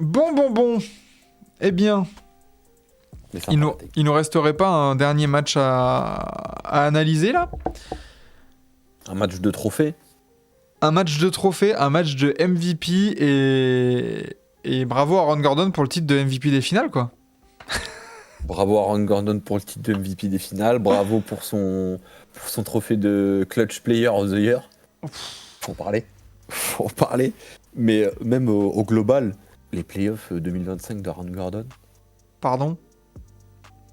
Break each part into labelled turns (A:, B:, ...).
A: Bon. Eh bien,
B: Mais ça
A: il
B: va
A: nous,
B: rater.
A: il nous resterait pas un dernier match à analyser là?
B: Un match de trophée.
A: Un match de trophée, un match de MVP et bravo à Aaron Gordon pour le titre de MVP des finales, quoi.
B: Bravo Aaron Gordon pour le titre de MVP des finales. Bravo pour son trophée de Clutch Player of the Year. Faut en parler. Faut en parler. Mais même au global, les playoffs 2025 d'Aaron Gordon.
A: Pardon.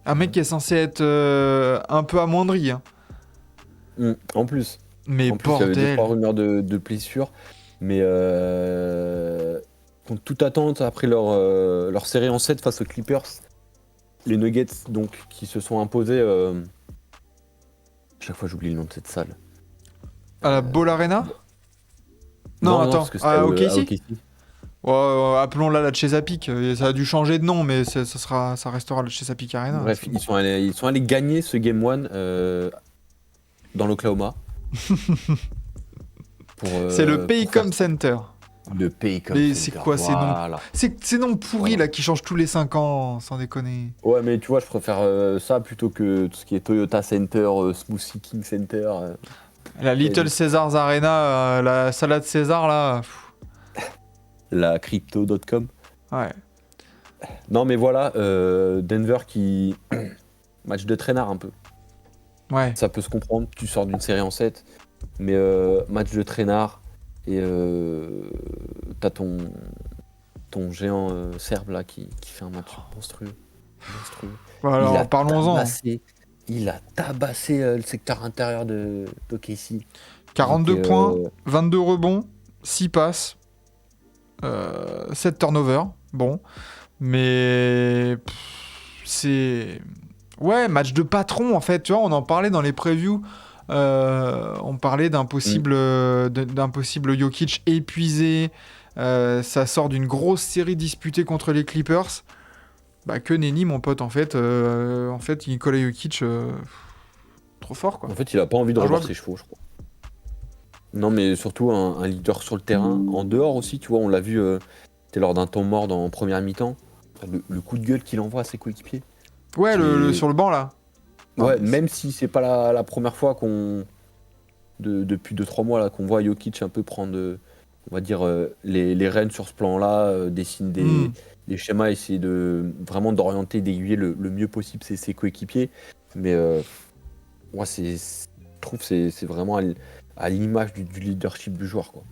A: Un mec qui est censé être un peu amoindri, hein.
B: En plus.
A: Mais
B: En plus, il y avait 2-3
A: bordel.
B: rumeurs de blessures. Mais contre toute attente, après leur série en 7 face aux Clippers, les Nuggets donc, qui se sont imposés. Chaque fois, j'oublie le nom de cette salle.
A: À la Ball Arena? Non, attends.
B: parce que c'était
A: À
B: à
A: OKC?
B: OKC.
A: Ouais, appelons-la la Chesapeake. Ça a dû changer de nom, mais ça restera la Chesapeake Arena.
B: Bref,
A: c'est bon.
B: ils sont allés gagner ce Game 1 dans l'Oklahoma.
A: C'est le Paycom
B: pour faire
A: Center.
B: le Paycom
A: Mais
B: Center.
A: c'est quoi ces noms?
B: Voilà.
A: Ces noms pourris là qui changent tous les 5 ans, sans déconner.
B: Ouais, mais tu vois, je préfère ça plutôt que tout ce qui est Toyota Center, Smoothie King Center.
A: La Little Caesars Arena, la salade César là.
B: La crypto.com.
A: Ouais.
B: Non, mais voilà, Denver qui. Match de traînard un peu.
A: Ouais.
B: Ça peut se comprendre, tu sors d'une série en 7, mais match de traînard, et t'as ton géant serbe là qui fait un match monstrueux.
A: Bah alors, parlons-en.
B: Il a tabassé le secteur intérieur d'OKC.
A: 42
B: Donc,
A: points, 22 rebonds, 6 passes, 7 turnovers. Bon. Mais c'est... Ouais, match de patron en fait. Tu vois, on en parlait dans les previews. On parlait d'un possible Jokic épuisé. Ça sort d'une grosse série disputée contre les Clippers. Bah que nenni mon pote en fait. Nikola Jokic trop fort quoi.
B: En fait, il a pas envie de revoir ses chevaux, je crois. Non, mais surtout un leader sur le terrain. En dehors aussi, tu vois, on l'a vu, c'était lors d'un temps mort en première mi-temps. Le coup de gueule qu'il envoie à ses coéquipiers.
A: Ouais, sur le banc là.
B: Ouais,
A: Non,
B: même si c'est pas la première fois depuis 2-3 mois là, qu'on voit Jokic un peu prendre, on va dire, les rênes sur ce plan-là, dessiner des schémas, essayer de vraiment d'orienter, d'aiguiller le mieux possible ses coéquipiers. Mais moi, je trouve que c'est vraiment à l'image du leadership du joueur, quoi.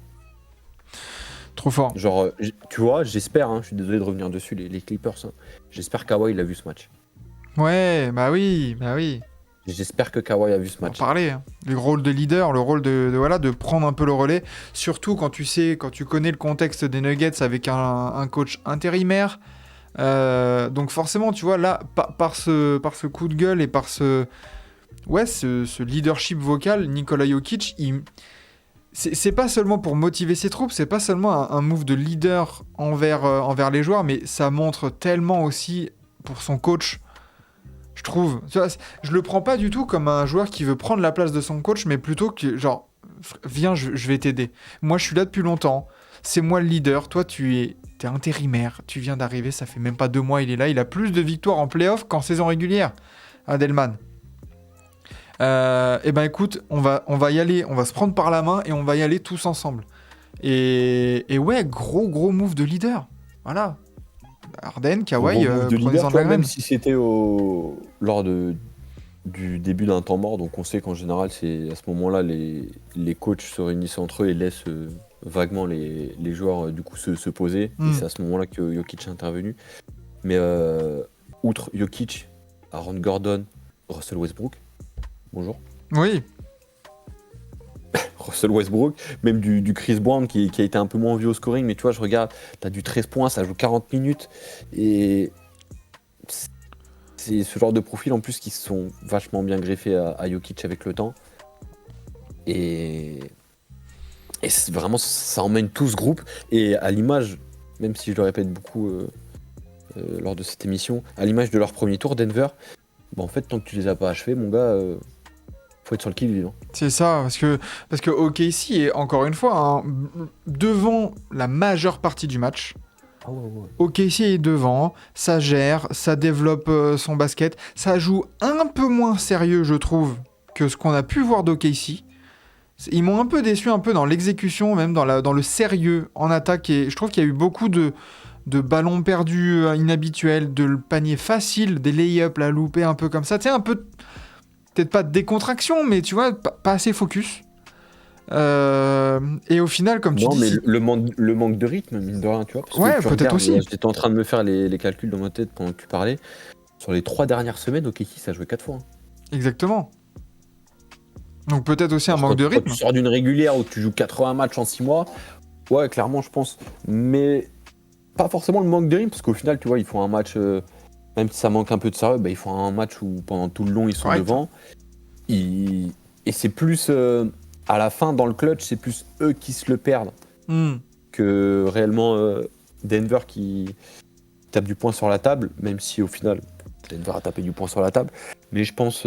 A: trop fort.
B: Genre, tu vois, j'espère, je suis désolé de revenir dessus, les Clippers, j'espère que Kawhi il a vu ce match.
A: Ouais, bah oui.
B: J'espère que Kawhi a vu ce
A: On en
B: match.
A: parlait, hein. Le rôle de leader, le rôle de prendre un peu le relais. Surtout quand tu connais le contexte des Nuggets avec un coach intérimaire. Donc forcément, tu vois, là, par ce coup de gueule et par ce leadership vocal, Nikola Jokic, c'est pas seulement pour motiver ses troupes, c'est pas seulement un move de leader envers les joueurs, mais ça montre tellement aussi pour son coach. Je trouve. Tu vois, je le prends pas du tout comme un joueur qui veut prendre la place de son coach, mais plutôt que, genre, viens, je vais t'aider. Moi, je suis là depuis longtemps. C'est moi le leader. Toi, t'es intérimaire. Tu viens d'arriver. Ça fait même pas 2 mois, il est là. Il a plus de victoires en playoff qu'en saison régulière. Adelman. Eh ben, écoute, on va y aller. On va se prendre par la main et on va y aller tous ensemble. Et ouais, gros move de leader. Voilà. Harden, Kawhi,
B: De leader,
A: prenez-en
B: tu
A: de
B: vois,
A: la
B: même
A: graine.
B: si c'était lors du début d'un temps mort, donc on sait qu'en général, c'est à ce moment-là, les coachs se réunissent entre eux et laissent vaguement les joueurs du coup se poser. Et c'est à ce moment-là que Jokic est intervenu. Mais outre Jokic, Aaron Gordon, Russell Westbrook, bonjour.
A: Oui.
B: Russell Westbrook, même du Chris Brown qui a été un peu moins vu au scoring, mais tu vois, je regarde, t'as du 13 points, ça joue 40 minutes, et c'est ce genre de profil en plus qui se sont vachement bien greffés à Jokic avec le temps. Et vraiment, ça emmène tout ce groupe, et à l'image, même si je le répète beaucoup lors de cette émission, à l'image de leur premier tour, Denver, bah en fait, tant que tu les as pas achevés, mon gars, faut être sur le qui-vive.
A: C'est ça, parce que OKC est encore une fois devant la majeure partie du match.
B: Ah ouais, ouais.
A: OKC est devant, ça gère, ça développe son basket, ça joue un peu moins sérieux, je trouve, que ce qu'on a pu voir d'OKC. Ils m'ont un peu déçu, un peu dans l'exécution, même dans le sérieux en attaque. Et je trouve qu'il y a eu beaucoup de ballons perdus inhabituels, de paniers faciles, des lay-ups là, loupés un peu comme ça. Tu sais, un peu, peut-être pas de décontraction, mais tu vois, pas assez focus. Et au final, comme tu
B: Non,
A: dis,
B: mais le manque de rythme, mine de rien, tu vois. Parce
A: ouais,
B: que tu
A: peut-être
B: regardes,
A: aussi.
B: j'étais en train de me faire les calculs dans ma tête pendant que tu parlais. Sur les 3 dernières semaines, OKC, ça a joué 4 fois. Hein.
A: Exactement. Donc peut-être aussi un
B: Alors,
A: manque de
B: quand tu
A: rythme.
B: sors d'une régulière où tu joues 80 matchs en 6 mois, ouais, clairement, je pense. Mais pas forcément le manque de rythme, parce qu'au final, tu vois, ils font un match, même si ça manque un peu de sérieux, bah, ils font un match où pendant tout le long, ils sont
A: Correct.
B: devant. Et c'est plus, à la fin, dans le clutch, c'est plus eux qui se le perdent que réellement Denver qui tape du poing sur la table, même si au final, Denver a tapé du poing sur la table. Mais je pense...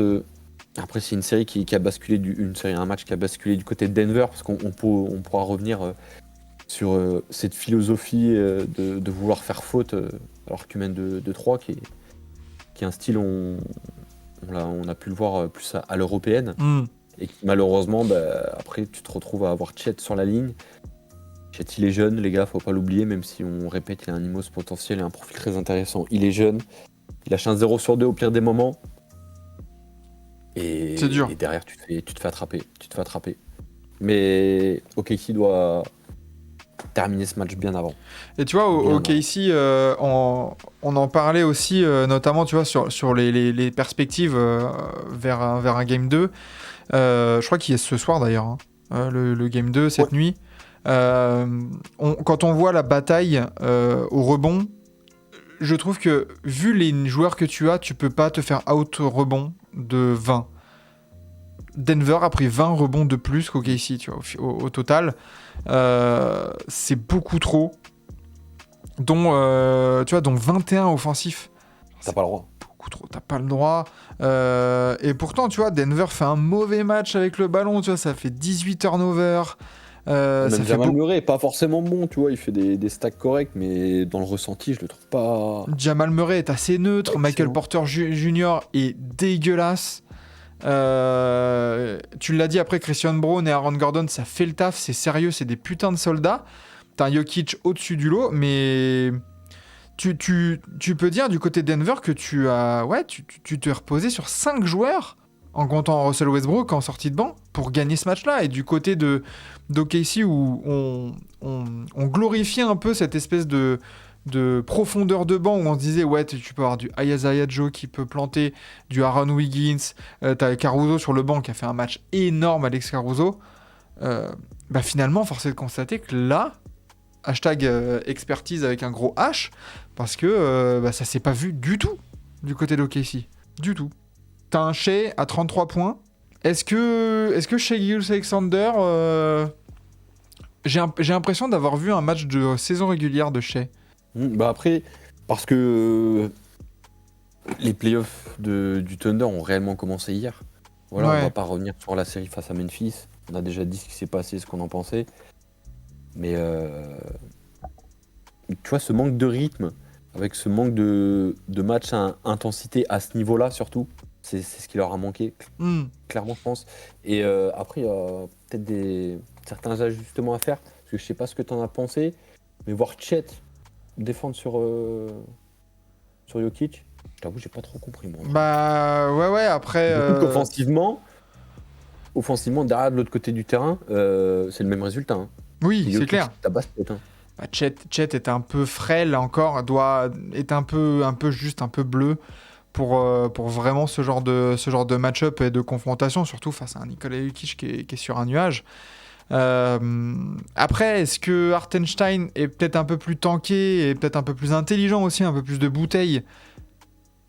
B: après, c'est une série qui a basculé, un match qui a basculé du côté de Denver, parce qu'on pourra revenir sur cette philosophie de vouloir faire faute alors qu'ils mènent de 3, qui est un style, on a pu le voir plus à l'européenne, et qui, malheureusement, bah, après, tu te retrouves à avoir Chet sur la ligne. Chet, il est jeune, les gars, faut pas l'oublier, même si on répète, il a un immense potentiel et un profil très intéressant. Il est jeune, il lâche un 0 sur 2 au pire des moments.
A: C'est dur.
B: Et derrière, tu te fais attraper. Mais OKC doit terminer ce match bien avant.
A: Et tu vois, au OKC, on en parlait aussi, notamment, tu vois, sur les perspectives vers un Game 2. Je crois qu'il est ce soir, d'ailleurs, hein, le Game 2, cette nuit. Quand on voit la bataille au rebond, je trouve que, vu les joueurs que tu as, tu peux pas te faire out-rebond de 20. Denver a pris 20 rebonds de plus qu'OKC, tu vois, au total. C'est beaucoup trop. Dont 21 offensifs.
B: T'as pas le droit.
A: Beaucoup trop, t'as pas le droit. Et pourtant, tu vois, Denver fait un mauvais match avec le ballon, tu vois, ça fait 18 turnovers.
B: Même Jamal Murray est pas forcément bon, tu vois, il fait des stacks corrects, mais dans le ressenti, je le trouve pas...
A: Jamal Murray est assez neutre, Michael Porter Jr. est dégueulasse. Tu l'as dit, après, Christian Braun et Aaron Gordon, ça fait le taf, c'est sérieux, c'est des putains de soldats. T'as un Jokic au-dessus du lot, mais tu peux dire du côté de Denver que tu t'es reposé sur 5 joueurs, en comptant Russell Westbrook en sortie de banc, pour gagner ce match-là. Et du côté d'OKC, où on glorifiait un peu cette espèce de profondeur de banc, où on se disait, ouais, tu peux avoir du Isaiah Joe qui peut planter, du Aaron Wiggins, t'as Caruso sur le banc qui a fait un match énorme, Alex Caruso. Finalement, force est de constater que là, hashtag expertise avec un gros H, parce que ça s'est pas vu du tout du côté de l'OKC. Du tout. T'as un Shea à 33 points. Est-ce que Shea Gilgeous-Alexander... j'ai l'impression d'avoir vu un match de saison régulière de Shea.
B: Après, parce que les playoffs du Thunder ont réellement commencé hier. Voilà, ouais. On va pas revenir sur la série face à Memphis. On a déjà dit ce qui s'est passé, ce qu'on en pensait. Mais tu vois, ce manque de rythme, avec ce manque de match à intensité à ce niveau-là surtout, c'est ce qui leur a manqué, clairement je pense. Et après, il y a peut-être certains ajustements à faire, parce que je sais pas ce que tu en as pensé, mais voir Chet défendre sur Jokic, je t'avoue, j'ai pas trop compris moi.
A: Ouais, après...
B: Offensivement, derrière de l'autre côté du terrain, c'est le même résultat. Hein.
A: Oui, c'est clair. Chet est un peu frêle encore, est un peu juste, un peu bleu pour vraiment ce genre de match-up et de confrontation, surtout face à un Nikola Jokic qui est sur un nuage. Après, est-ce que Hartenstein est peut-être un peu plus tanké et peut-être un peu plus intelligent aussi, un peu plus de bouteilles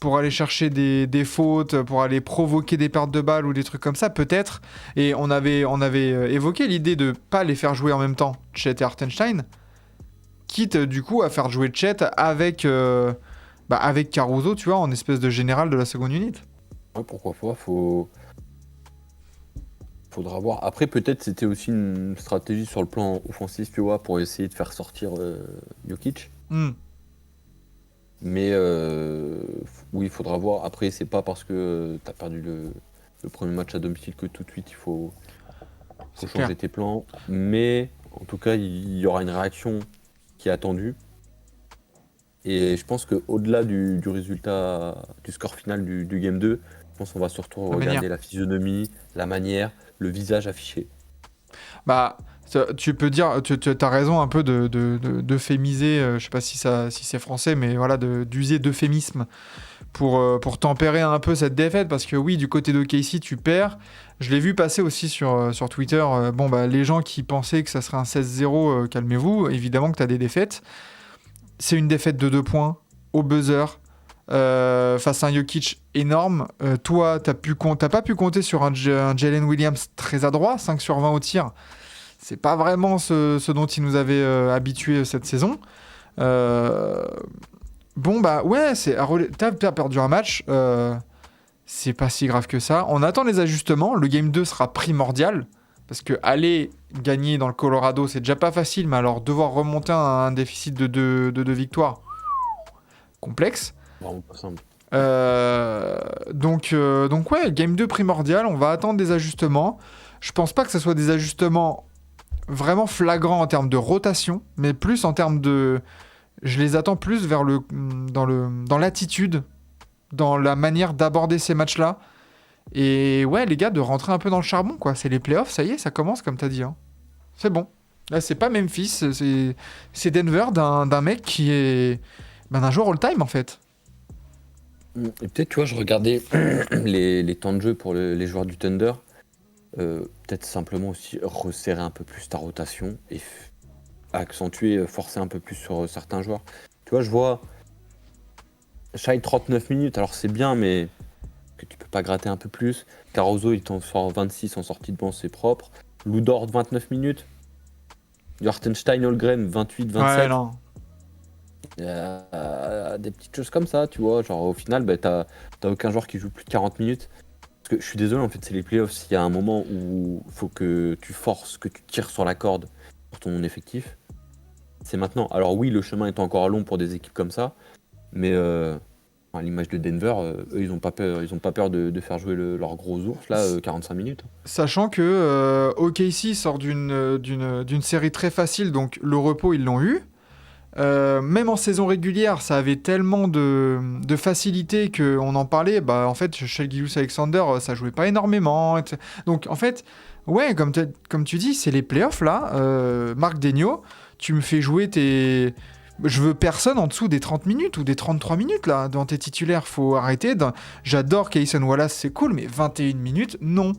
A: pour aller chercher des fautes, pour aller provoquer des pertes de balles ou des trucs comme ça, peut-être. Et on avait évoqué l'idée de pas les faire jouer en même temps, Chet et Hartenstein, quitte du coup à faire jouer Chet avec Caruso, tu vois, en espèce de général de la seconde unité.
B: Ouais, pourquoi pas, faudra voir. Après, peut-être c'était aussi une stratégie sur le plan offensif, tu vois, pour essayer de faire sortir Jokic. Mais oui, il faudra voir. Après, c'est pas parce que tu as perdu le premier match à domicile que tout de suite il faut changer tes plans. Mais en tout cas, il y aura une réaction qui est attendue. Et je pense qu'au-delà du résultat, du score final du Game 2, je pense qu'on va surtout regarder la physionomie, la manière, le visage affiché.
A: Bah, tu peux dire, tu as raison un peu d'euphémiser, je sais pas si c'est français, mais voilà, d'user d'euphémisme pour tempérer un peu cette défaite, parce que oui, du côté de Casey, tu perds. Je l'ai vu passer aussi sur Twitter, les gens qui pensaient que ça serait un 16-0, calmez-vous, évidemment que tu as des défaites. C'est une défaite de 2 points, au buzzer, face à un Jokic énorme. Toi, t'as pas pu compter sur un Jalen Williams très adroit, 5 sur 20 au tir. C'est pas vraiment ce dont il nous avait habitué cette saison. Ouais, t'as perdu un match. C'est pas si grave que ça. On attend les ajustements. Le Game 2 sera primordial. Parce que aller gagner dans le Colorado, c'est déjà pas facile. Mais alors devoir remonter à un déficit de 2 victoires, complexe.
B: Vraiment pas simple.
A: Donc ouais, Game 2 primordial. On va attendre des ajustements. Je pense pas que ce soit des ajustements vraiment flagrants en termes de rotation. Mais plus en termes de... Je les attends plus dans l'attitude, dans la manière d'aborder ces matchs-là. Et ouais, les gars, de rentrer un peu dans le charbon, quoi. C'est les playoffs, ça y est, ça commence, comme t'as dit. Hein. C'est bon. Là, c'est pas Memphis, c'est Denver d'un mec qui est... d'un joueur all-time, en fait.
B: Et peut-être, tu vois, je regardais les temps de jeu pour les joueurs du Thunder. Peut-être simplement aussi resserrer un peu plus ta rotation et accentuer, forcer un peu plus sur certains joueurs. Tu vois, je vois Shai 39 minutes, alors c'est bien, mais que tu peux pas gratter un peu plus. Caruso, il t'en sort 26 en sortie de banc, c'est propre. Lou Dort, 29 minutes. Hartenstein, Holmgren, 28, 27.
A: Ouais, non.
B: Des petites choses comme ça, tu vois. Genre, au final, t'as aucun joueur qui joue plus de 40 minutes. Parce que je suis désolé, en fait, c'est les playoffs. S'il y a un moment où il faut que tu forces, que tu tires sur la corde pour ton effectif, c'est maintenant. Alors oui, le chemin est encore long pour des équipes comme ça, mais à l'image de Denver, eux, ils ont pas peur de faire jouer leur gros ours, là, 45 minutes.
A: Sachant que OKC sort d'une série très facile, donc le repos, ils l'ont eu. Même en saison régulière, ça avait tellement de facilité qu'on en parlait. Bah, en fait, chez Gilgeous-Alexander, ça jouait pas énormément. Donc, en fait, ouais, comme tu dis, c'est les playoffs, là. Marc Daigneault, tu me fais jouer tes... Je veux personne en dessous des 30 minutes ou des 33 minutes, là, dans tes titulaires. Faut arrêter. J'adore Cason Wallace, c'est cool, mais 21 minutes, non.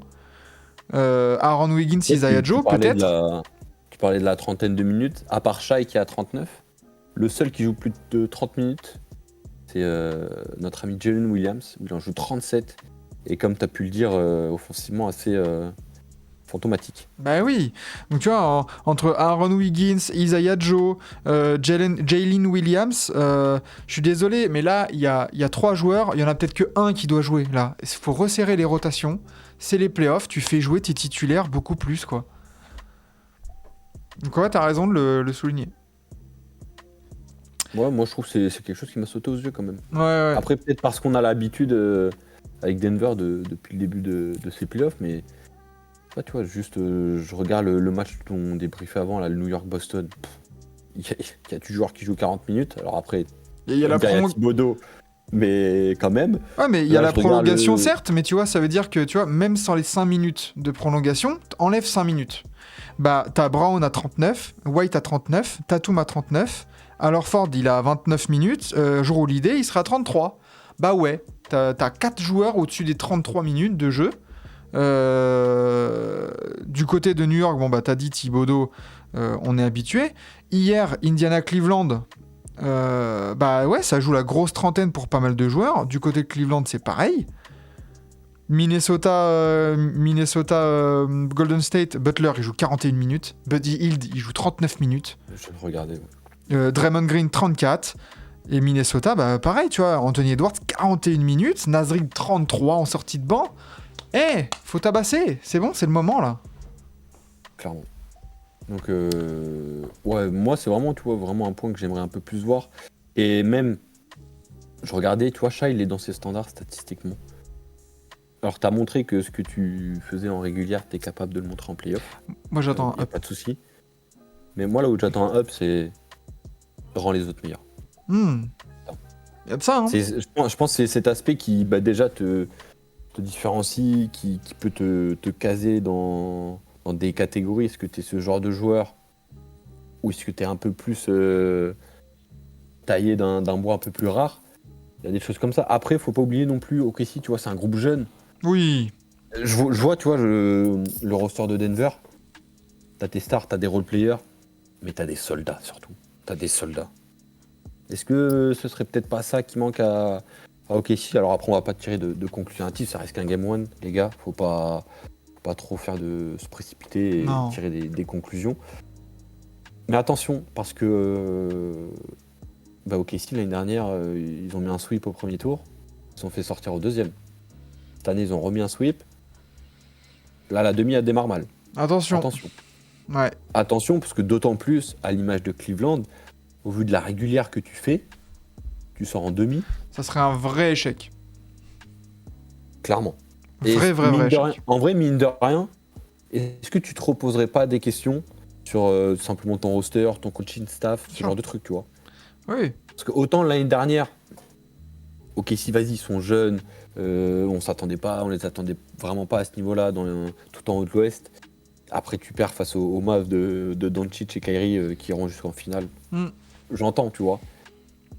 A: Aaron Wiggins, Isaiah Joe, peut-être.
B: Tu parlais de la trentaine de minutes, à part Shai qui a 39. Le seul qui joue plus de 30 minutes, c'est notre ami Jalen Williams, où il en joue 37. Et comme tu as pu le dire, offensivement assez fantomatique.
A: Bah oui. Donc tu vois, entre Aaron Wiggins, Isaiah Joe, Jalen Williams, je suis désolé, mais là, il y a 3 joueurs, il y en a peut-être que 1 qui doit jouer. Là, il faut resserrer les rotations. C'est les playoffs, tu fais jouer tes titulaires beaucoup plus, quoi. Donc ouais, t'as raison de le souligner.
B: Ouais, moi je trouve que c'est quelque chose qui m'a sauté aux yeux quand même.
A: Ouais.
B: Après, peut-être parce qu'on a l'habitude avec Denver depuis le début de ces playoffs, mais ouais, tu vois, juste je regarde le match dont débriefé avant, là, le New York-Boston. Il y a du joueur qui joue 40 minutes. Alors après,
A: il y a
B: Thibodeau, mais quand même.
A: Ouais, mais il y a la prolongation, certes, mais tu vois, ça veut dire que, tu vois, même sans les 5 minutes de prolongation, enlève 5 minutes. Bah, t'as Brown à 39, White à 39, Tatum à 39, alors Ford, il a 29 minutes, jour où l'idée, il sera à 33. Bah ouais, t'as 4 joueurs au-dessus des 33 minutes de jeu. Du côté de New York, bon bah t'as dit Thibodeau, on est habitué. Hier, Indiana-Cleveland, bah ouais, ça joue la grosse trentaine pour pas mal de joueurs. Du côté de Cleveland, c'est pareil. Minnesota, Golden State, Butler, il joue 41 minutes. Buddy Hield, il joue 39 minutes.
B: Je vais regarder.
A: Draymond Green, 34. Et Minnesota, bah pareil, tu vois, Anthony Edwards, 41 minutes. Nasrid, 33 en sortie de banc. Faut tabasser. C'est bon, c'est le moment, là.
B: Clairement. Donc, ouais, moi, c'est vraiment, tu vois, vraiment un point que j'aimerais un peu plus voir. Et même, je regardais, tu vois, Shai, il est dans ses standards statistiquement. Alors, tu as montré que ce que tu faisais en régulière, tu es capable de le montrer en playoff.
A: Moi,
B: Il
A: j'attends
B: n'y
A: un
B: a
A: up.
B: pas de souci. Mais moi, là où j'attends un up, c'est rend les autres meilleurs.
A: Y a de ça, hein.
B: Je pense que c'est cet aspect qui, bah, déjà, te différencie, qui peut te caser dans des catégories. Est-ce que tu es ce genre de joueur ou est-ce que tu es un peu plus taillé d'un bois un peu plus rare? Il y a des choses comme ça. Après, faut pas oublier non plus, OKC, tu vois, c'est un groupe jeune.
A: Oui.
B: Je vois, tu vois, le roster de Denver. T'as tes stars, t'as des role-players, mais t'as des soldats surtout. T'as des soldats. Est-ce que ce serait peut-être pas ça qui manque à OKC? Alors après, on va pas tirer de conclusion hâtive, ça reste qu'un game one, les gars. Faut pas trop faire se précipiter et
A: Non.
B: tirer des conclusions. Mais attention, parce que OKC, l'année dernière, ils ont mis un sweep au premier tour. Ils se sont fait sortir au deuxième. Cette année, ils ont remis un sweep. Là, la demi, elle démarre mal.
A: Attention.
B: Attention.
A: Ouais.
B: Attention, parce que d'autant plus, à l'image de Cleveland, au vu de la régulière que tu fais, tu sors en demi,
A: Ça serait un vrai échec.
B: clairement. Et
A: Vrai
B: mine de rien,
A: échec.
B: en vrai, mine de rien, est-ce que tu te reposerais pas des questions sur simplement ton roster, ton coaching staff, ce
A: Sûr.
B: genre de trucs, tu vois?
A: Oui.
B: Parce que autant l'année dernière, ok, si vas-y, ils sont jeunes, on les attendait vraiment pas à ce niveau-là, tout en haut de l'Ouest. Après, tu perds face aux Mavs de Doncic et Kyrie qui iront jusqu'en finale.
A: Mm.
B: J'entends, tu vois.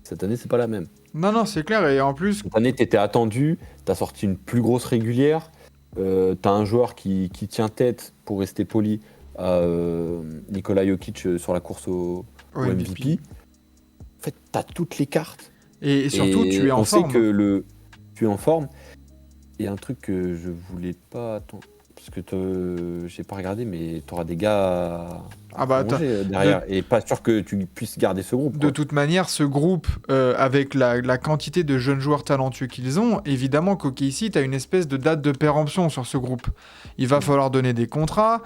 B: Cette année, c'est pas la même.
A: Non, c'est clair. Et en plus,
B: Cette année, t'étais attendu, t'as sorti une plus grosse régulière, t'as un joueur qui tient tête, pour rester poli, à Nikola Jokic sur la course au MVP. En fait, t'as toutes les cartes.
A: Et surtout, tu es en
B: on
A: forme.
B: sait que tu es en forme. Et un truc que je voulais pas attendre, parce que j'ai pas regardé, mais t'auras des gars à manger derrière. Et pas sûr que tu puisses garder ce groupe.
A: De toute manière, ce groupe, avec la quantité de jeunes joueurs talentueux qu'ils ont, évidemment qu'OKC, tu as une espèce de date de péremption sur ce groupe. Il va falloir donner des contrats.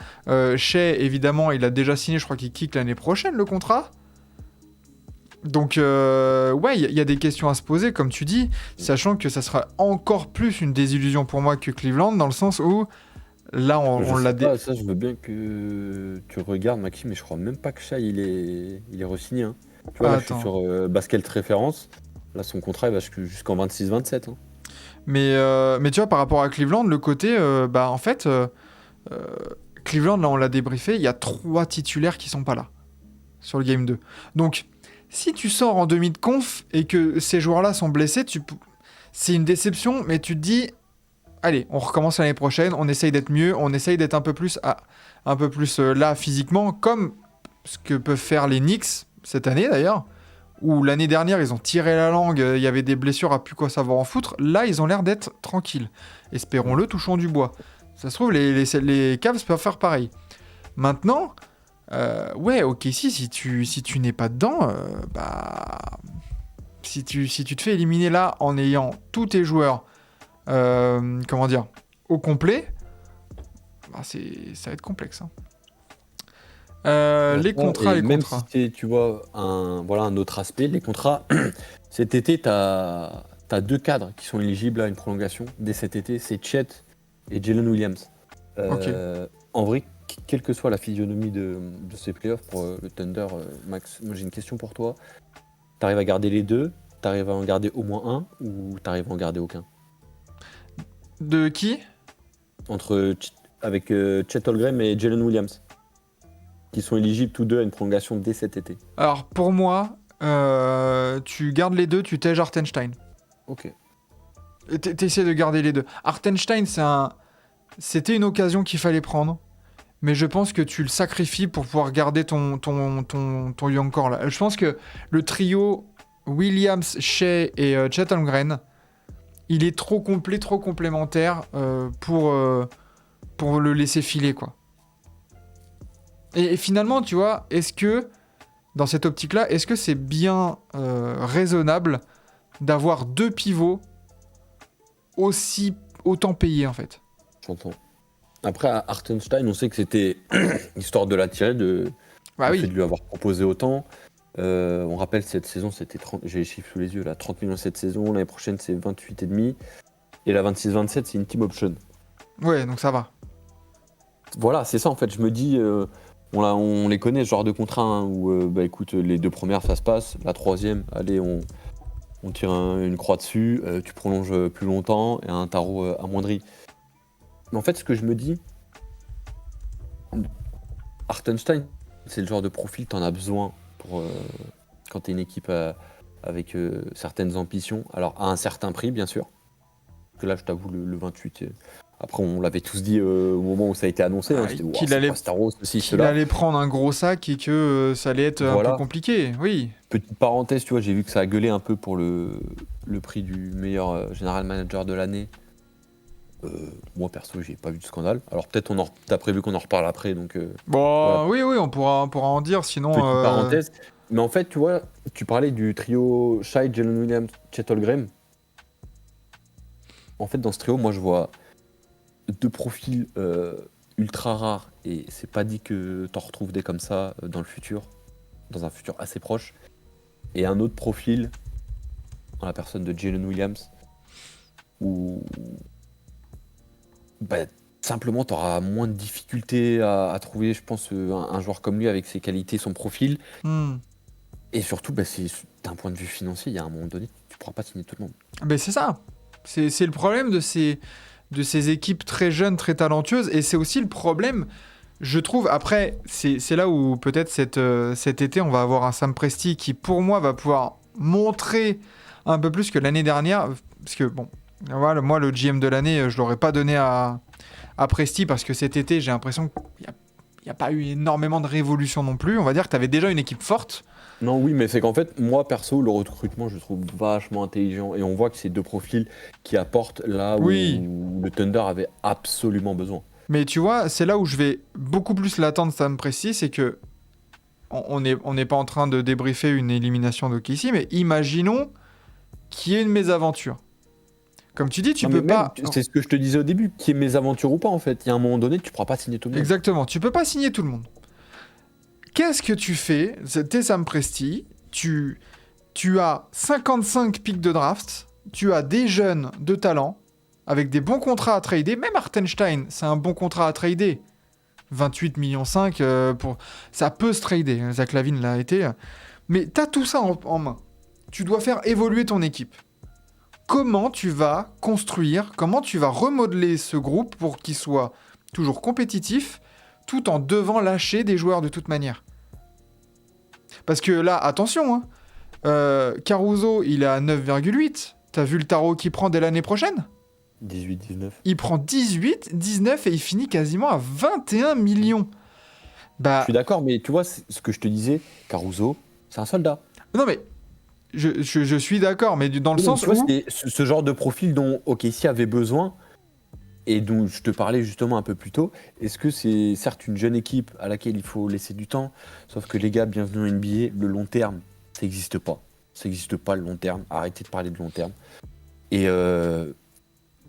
A: Shai, évidemment, il a déjà signé, je crois qu'il kick l'année prochaine le contrat. Donc, ouais, il y a des questions à se poser, comme tu dis, sachant que ça sera encore plus une désillusion pour moi que Cleveland, dans le sens où, là, on l'a...
B: Ça, je veux bien que tu regardes, Maxime, mais je crois même pas que Shai, il est re-signé. Hein. Tu vois, là, je suis sur Basket Référence. Là, son contrat, il va jusqu'en 26-27. Hein.
A: Mais tu vois, par rapport à Cleveland, le côté, en fait, Cleveland, là, on l'a débriefé, il y a 3 titulaires qui sont pas là, sur le Game 2. Donc, si tu sors en demi de conf et que ces joueurs-là sont blessés, c'est une déception, mais tu te dis, allez, on recommence l'année prochaine, on essaye d'être mieux, on essaye d'être un peu plus là physiquement, comme ce que peuvent faire les Knicks cette année d'ailleurs, où l'année dernière ils ont tiré la langue, il y avait des blessures à plus quoi savoir en foutre. Là, ils ont l'air d'être tranquilles. Espérons-le, touchons du bois. Ça se trouve, les Cavs peuvent faire pareil. Maintenant, ouais, ok, si tu n'es pas dedans, si tu te fais éliminer là en ayant tous tes joueurs, au complet, ça va être complexe. Hein. Les contrats.
B: Même si c'est, tu vois, un autre aspect, les contrats, cet été, tu as 2 cadres qui sont éligibles à une prolongation dès cet été, c'est Chet et Jalen Williams. En vrai, quelle que soit la physionomie de ces playoffs pour le Thunder, Max, moi j'ai une question pour toi. T'arrives à garder les deux? T'arrives à en garder au moins un? Ou t'arrives à en garder aucun?
A: De qui?
B: Avec Chet Holmgren et Jalen Williams, qui sont éligibles tous deux à une prolongation dès cet été.
A: Alors pour moi, tu gardes les deux, tu tèges Hartenstein.
B: Ok.
A: T'essaies de garder les deux. Hartenstein, c'était une occasion qu'il fallait prendre, mais je pense que tu le sacrifies pour pouvoir garder ton young core là. Je pense que le trio Williams, Shai et Chet Holmgren, il est trop complet, trop complémentaire pour le laisser filer, quoi. Et finalement, tu vois, est-ce que, dans cette optique-là, est-ce que c'est bien raisonnable d'avoir 2 pivots autant payés, en fait?
B: J'entends. Après, à Hartenstein, on sait que c'était histoire de l'attirer,
A: Bah
B: le fait
A: oui.
B: de lui avoir proposé autant. On rappelle, cette saison, c'était 30, j'ai les chiffres sous les yeux, là, 30 millions cette saison. L'année prochaine, c'est 28,5. Et la 26-27, c'est une team option.
A: Ouais, donc ça va.
B: Voilà, c'est ça en fait. Je me dis, on les connaît, ce genre de contrat, hein, où bah écoute, les 2 premières, ça se passe. La troisième, allez, on tire une croix dessus, tu prolonges plus longtemps et un tarot amoindri. Mais en fait, ce que je me dis, Hartenstein, c'est le genre de profil que t'en as besoin pour quand t'es une équipe avec certaines ambitions. Alors, à un certain prix, bien sûr. Parce que là, je t'avoue, le 28. Après, on l'avait tous dit au moment où ça a été annoncé. Hein, c'était, wow,
A: Qu'il
B: c'est
A: allait,
B: quoi Staros, ceci,
A: qu'il
B: cela.
A: allait prendre un gros sac et que ça allait être un peu
B: Voilà.
A: compliqué. Oui.
B: Petite parenthèse, tu vois, j'ai vu que ça a gueulé un peu pour le prix du meilleur general manager de l'année. Moi, perso, j'ai pas vu de scandale. Alors, peut-être t'as prévu qu'on en reparle après, donc voilà.
A: Bon, oui, on pourra en dire. Sinon,
B: Petite parenthèse. Mais en fait, tu vois, tu parlais du trio Shai, Jalen Williams, Chet Holmgren. En fait, dans ce trio, moi, je vois 2 profils ultra rares et c'est pas dit que t'en retrouves des comme ça dans le futur, dans un futur assez proche. Et un autre profil, dans la personne de Jalen Williams, où bah, simplement t'auras moins de difficultés à trouver, je pense, un joueur comme lui avec ses qualités, son profil. Et surtout, bah, c'est d'un point de vue financier, il y a un moment donné, tu pourras pas signer tout le monde.
A: ben c'est ça. C'est le problème de ces équipes très jeunes, très talentueuses. Et c'est aussi le problème, je trouve. Après, c'est là où peut-être cet été, on va avoir un Sam Presti qui, pour moi, va pouvoir montrer un peu plus que l'année dernière. Parce que, bon, voilà, moi, le GM de l'année, je l'aurais pas donné à Presti parce que cet été, j'ai l'impression qu'il n'y a pas eu énormément de révolution non plus. On va dire que tu avais déjà une équipe forte.
B: Non, oui, mais c'est qu'en fait, moi, perso, le recrutement, je le trouve vachement intelligent. Et on voit que c'est 2 profils qui apportent là où
A: Oui.
B: le Thunder avait absolument besoin.
A: Mais tu vois, c'est là où je vais beaucoup plus l'attendre, Sam Presti, c'est que on n'est pas en train de débriefer une élimination d'OKC, mais imaginons qu'il y ait une mésaventure. Comme tu dis, tu
B: Non,
A: peux
B: mais même,
A: pas...
B: c'est ce que je te disais au début, qu'il y ait mésaventures ou pas, en fait. Il y a un moment donné, tu pourras pas signer tout le monde.
A: Exactement, tu peux pas signer tout le monde. Qu'est-ce que tu fais? T'es Sam Presti, tu as 55 pics de draft, tu as des jeunes de talent, avec des bons contrats à trader, même Hartenstein, c'est un bon contrat à trader. 28,5 millions pour... Ça peut se trader, Zach LaVine l'a été. Mais tu as tout ça en main. Tu dois faire évoluer ton équipe. Comment tu vas construire, comment tu vas remodeler ce groupe pour qu'il soit toujours compétitif, tout en devant lâcher des joueurs de toute manière. Parce que là, attention, hein, Caruso, il est à 9,8. T'as vu le tarot qu'il prend dès l'année prochaine?
B: 18-19.
A: Il prend 18, 19 et il finit quasiment à 21 millions.
B: Je suis d'accord, mais tu vois, ce que je te disais, Caruso, c'est un soldat.
A: Non mais, je suis d'accord, mais dans le
B: Oui,
A: sens
B: tu vois,
A: où...
B: c'est ce genre de profil dont OKC avait besoin et dont je te parlais justement un peu plus tôt. Est-ce que c'est certes une jeune équipe à laquelle il faut laisser du temps, sauf que les gars, bienvenue en NBA, le long terme, ça n'existe pas. Ça n'existe pas le long terme. Arrêtez de parler de long terme. Et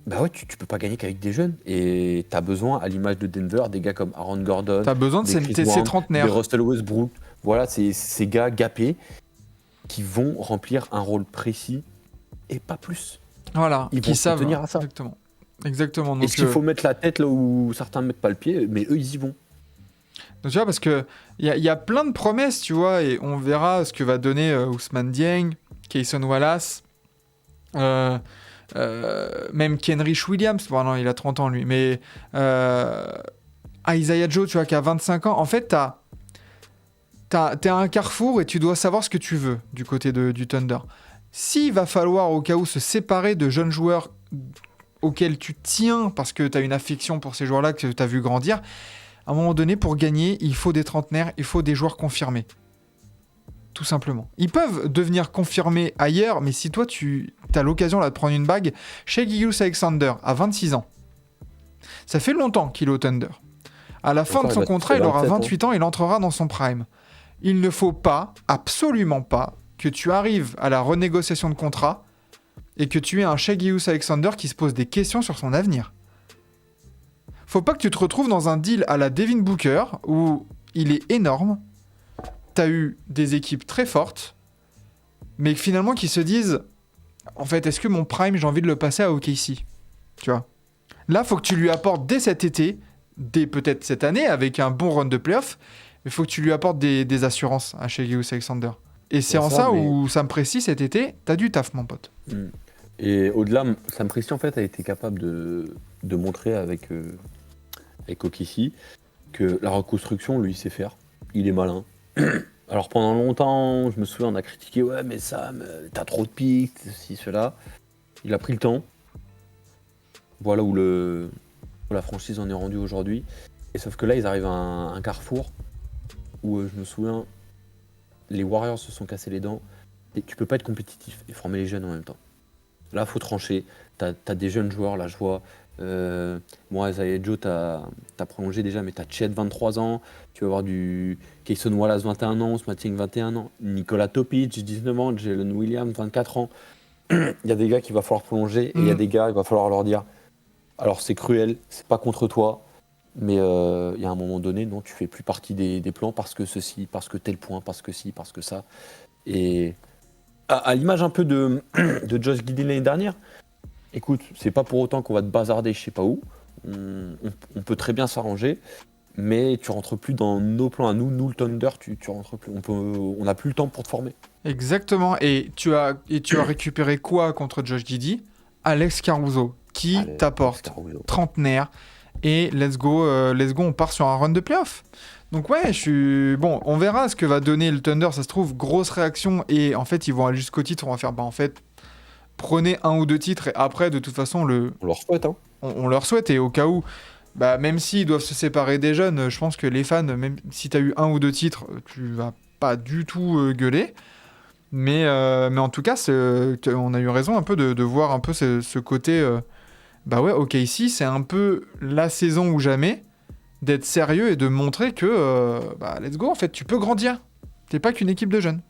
B: bah ouais, tu peux pas gagner qu'avec des jeunes. Et t'as besoin, à l'image de Denver, des gars comme Aaron Gordon,
A: T'as besoin de
B: des Chris
A: ces
B: Brown, des
A: trentenaires.
B: Russell Westbrook. Voilà, ces gars gapés qui vont remplir un rôle précis et pas plus.
A: Voilà,
B: Ils
A: qui
B: vont se
A: savent.
B: tenir à ça.
A: Exactement. Donc,
B: Est-ce qu'il faut mettre la tête là où certains ne mettent pas le pied? Mais eux, ils y vont.
A: donc, tu vois, parce qu'il y a plein de promesses, tu vois, et on verra ce que va donner Ousmane Dieng, Kayson Wallace, même Kenrich Williams. Bon, non, il a 30 ans, lui. Mais Isaiah Joe, tu vois, qui a 25 ans. En fait, t'es à un carrefour et tu dois savoir ce que tu veux du côté du Thunder. S'il va falloir, au cas où, se séparer de jeunes joueurs auxquels tu tiens parce que tu as une affection pour ces joueurs-là que tu as vu grandir, à un moment donné, pour gagner, il faut des trentenaires, il faut des joueurs confirmés. Tout simplement. Ils peuvent devenir confirmés ailleurs, mais si toi, tu as l'occasion là, de prendre une bague, Shai Gilgeous-Alexander, à 26 ans, ça fait longtemps qu'il est au Thunder. À la fin de son contrat, il aura 28 ans, il entrera dans son prime. Il ne faut pas, absolument pas, que tu arrives à la renégociation de contrat et que tu aies un Shai Gilgeous-Alexander qui se pose des questions sur son avenir. Faut pas que tu te retrouves dans un deal à la Devin Booker où il est énorme. T'as eu des équipes très fortes, mais finalement qui se disent en fait, est-ce que mon prime, j'ai envie de le passer à OKC? Tu vois. Là, faut que tu lui apportes dès cet été, dès peut-être cette année, avec un bon run de playoff, mais faut que tu lui apportes des assurances à Shai Gilgeous-Alexander. Et c'est en ça où Sam Presti, cet été, t'as du taf, mon pote.
B: Et au-delà, Sam Presti, en fait, a été capable de montrer avec OKC que la reconstruction, lui, il sait faire. Il est malin. Alors pendant longtemps, je me souviens, on a critiqué, ouais, mais Sam, t'as trop de pics, ceci, cela. Il a pris le temps. Voilà où la franchise en est rendue aujourd'hui. Et sauf que là, ils arrivent à un carrefour où je me souviens, les Warriors se sont cassés les dents. Et tu peux pas être compétitif et former les jeunes en même temps. Là, faut trancher. T'as des jeunes joueurs, là, je vois. Moi, Isaiah Joe, t'as prolongé déjà, mais t'as Chet, 23 ans. Tu vas avoir du Kayson Wallace, 21 ans, Smating, 21 ans. Nicolas Topic, 19 ans. Jalen Williams, 24 ans. Il y a des gars qu'il va falloir prolonger. Et il y a des gars, il va falloir leur dire, alors c'est cruel, c'est pas contre toi, mais il y a un moment donné, non, tu fais plus partie des plans parce que ceci, parce que tel point, parce que ci, parce que ça. Et à l'image un peu de Josh Giddey l'année dernière, écoute, c'est pas pour autant qu'on va te bazarder je sais pas où. On peut très bien s'arranger, mais tu rentres plus dans nos plans à nous le Thunder, tu rentres plus. On n'a plus le temps pour te former.
A: Exactement. Et tu as récupéré quoi contre Josh Giddey? Alex Caruso, qui t'apporte trentenaire. Et let's go, on part sur un run de playoff. Donc ouais, bon, on verra ce que va donner le Thunder. Ça se trouve, grosse réaction. Et en fait, ils vont aller jusqu'au titre. On va faire, en fait, prenez un ou deux titres. Et après, de toute façon,
B: on leur souhaite. Hein.
A: On leur souhaite. Et au cas où, même s'ils doivent se séparer des jeunes, je pense que les fans, même si tu as eu un ou deux titres, tu vas pas du tout gueuler. Mais en tout cas, on a eu raison un peu de voir un peu ce côté... OKC, c'est un peu la saison ou jamais d'être sérieux et de montrer que, let's go, en fait, tu peux grandir. T'es pas qu'une équipe de jeunes.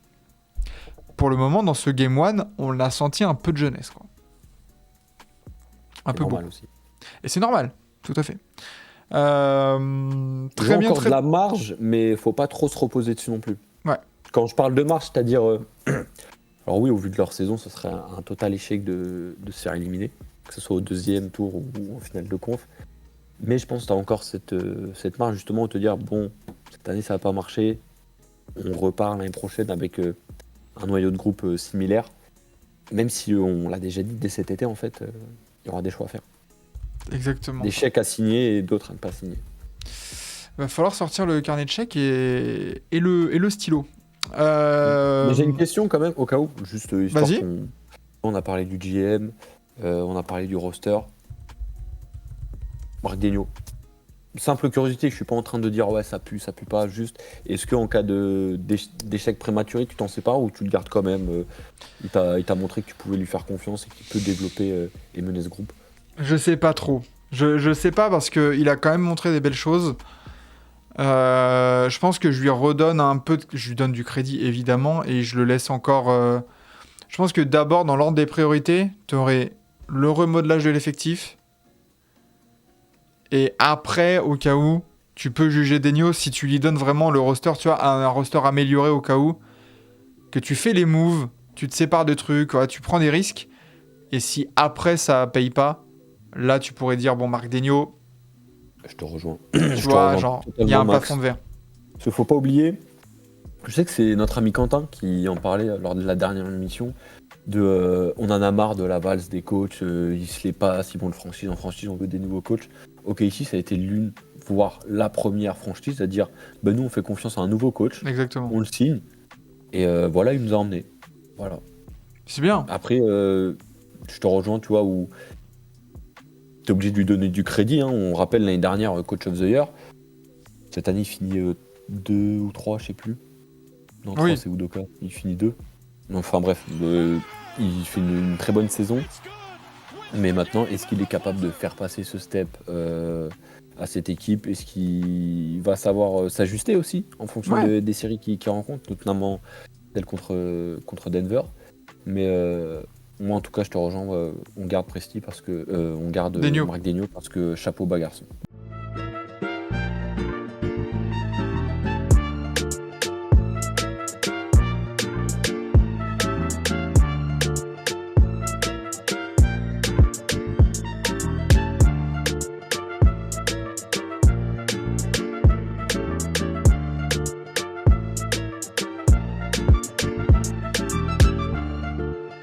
A: Pour le moment, dans ce Game 1, on l'a senti un peu de jeunesse, quoi. Un peu
B: normal
A: bon.
B: Aussi.
A: Et c'est normal, tout à fait.
B: Très bien. Encore de la marge, mais faut pas trop se reposer dessus non plus.
A: Ouais.
B: Quand je parle de marge, c'est-à-dire... alors oui, au vu de leur saison, ce serait un total échec de se faire éliminer, que ce soit au deuxième tour ou en finale de conf. Mais je pense que tu as encore cette marge justement de te dire, bon, cette année ça va pas marcher, on repart l'année prochaine avec un noyau de groupe similaire. Même si on l'a déjà dit dès cet été, en fait, il y aura des choix à faire.
A: Exactement.
B: Des chèques à signer et d'autres à ne pas signer.
A: Il va falloir sortir le carnet de chèques et le stylo.
B: Mais j'ai une question quand même, au cas où, juste histoire
A: Vas-y.
B: On a parlé du GM, on a parlé du roster. Marc Daigneault. Simple curiosité, je suis pas en train de dire ouais ça pue pas, juste est-ce qu'en cas d'échec prématuré tu t'en sépares ou tu le gardes quand même, il t'a montré que tu pouvais lui faire confiance et qu'il peut développer et mener ce groupe?
A: Je sais pas trop. Je sais pas parce qu'il a quand même montré des belles choses. Je pense que je lui redonne un peu, je lui donne du crédit évidemment et je le laisse encore. Je pense que d'abord dans l'ordre des priorités, tu aurais le remodelage de l'effectif et après au cas où tu peux juger Daigneault si tu lui donnes vraiment le roster, tu vois, un roster amélioré au cas où, que tu fais les moves, tu te sépares de trucs, ouais, tu prends des risques et si après ça paye pas, là tu pourrais dire bon Marc Daigneault.
B: Je te rejoins.
A: Tu vois, genre, il y a un plafond de verre.
B: Parce qu'il faut pas oublier, je sais que c'est notre ami Quentin qui en parlait lors de la dernière émission, on en a marre de la valse des coachs, ils se les passent, ils vont de franchise en franchise, on veut des nouveaux coachs. Ok, ici, ça a été l'une, voire la première franchise à dire, nous, on fait confiance à un nouveau coach,
A: exactement.
B: On le signe, et voilà, il nous a emmenés. Voilà.
A: C'est bien.
B: Après, je te rejoins, tu vois, où t'es obligé de lui donner du crédit. Hein. On rappelle l'année dernière, Coach of the Year. Cette année, il finit 2 ou 3, je sais plus. Non, 3, c'est Udoka. Il finit 2. Enfin bref, il fait une très bonne saison. Mais maintenant, est-ce qu'il est capable de faire passer ce step à cette équipe? Est-ce qu'il va savoir s'ajuster aussi en fonction des séries qu'il rencontre, notamment celle contre Denver? Mais moi, en tout cas, je te rejoins. On garde Presti parce que on garde Marc Daigneault parce que chapeau bas garçon.